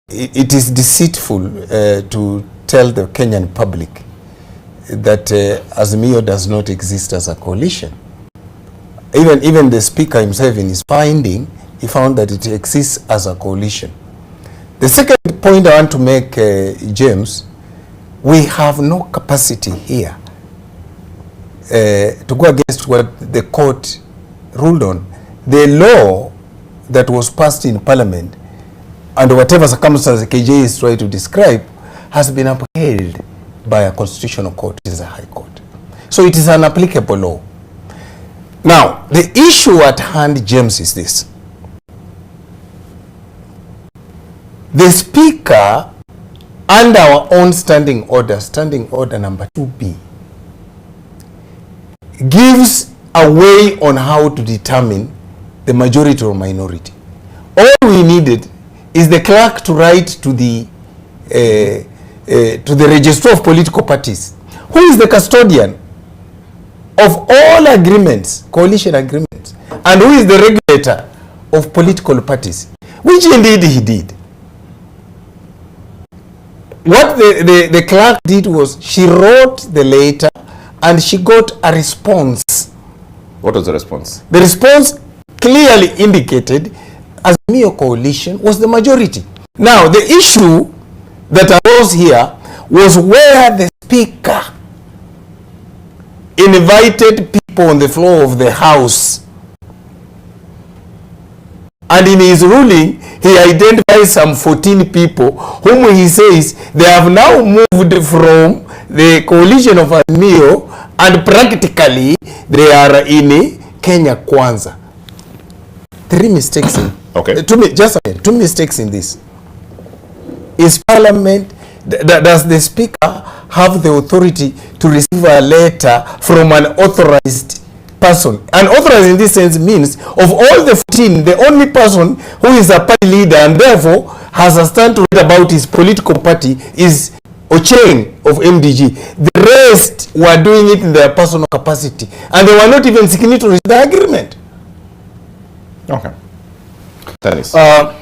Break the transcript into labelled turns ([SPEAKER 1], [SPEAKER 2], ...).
[SPEAKER 1] it is deceitful to tell the Kenyan public that Azimio does not exist as a coalition. Even the speaker himself in his finding, he found that it exists as a coalition. The second point I want to make, James, we have no capacity here to go against what the court ruled on. The law that was passed in Parliament, under whatever circumstances the KJ is trying to describe, has been upheld by a constitutional court, it is a high court. So it is an applicable law. Now, the issue at hand, James, is this. The Speaker, under our own standing order number 2B, gives a way on how to determine the majority or minority. All we needed is the clerk to write to the Register of Political Parties, who is the custodian of all agreements, coalition agreements, and who is the regulator of political parties, which indeed he did. What the clerk did was she wrote the letter and she got a response.
[SPEAKER 2] What was the response? The
[SPEAKER 1] response clearly indicated Azimio coalition was the majority. Now, the issue that arose here was where the Speaker invited people on the floor of the House, and in his ruling he identifies some 14 people whom he says they have now moved from the coalition of Azimio and practically they are in Kenya Kwanza. Three mistakes in two mistakes in this. Is Parliament, does the Speaker have the authority to receive a letter from an authorized person? And authorized in this sense means of all the 14, the only person who is a party leader and therefore has a stand to read about his political party is Ocheng of MDG. The rest were doing it in their personal capacity and they were not even signatories to the agreement.
[SPEAKER 2] Okay. That is.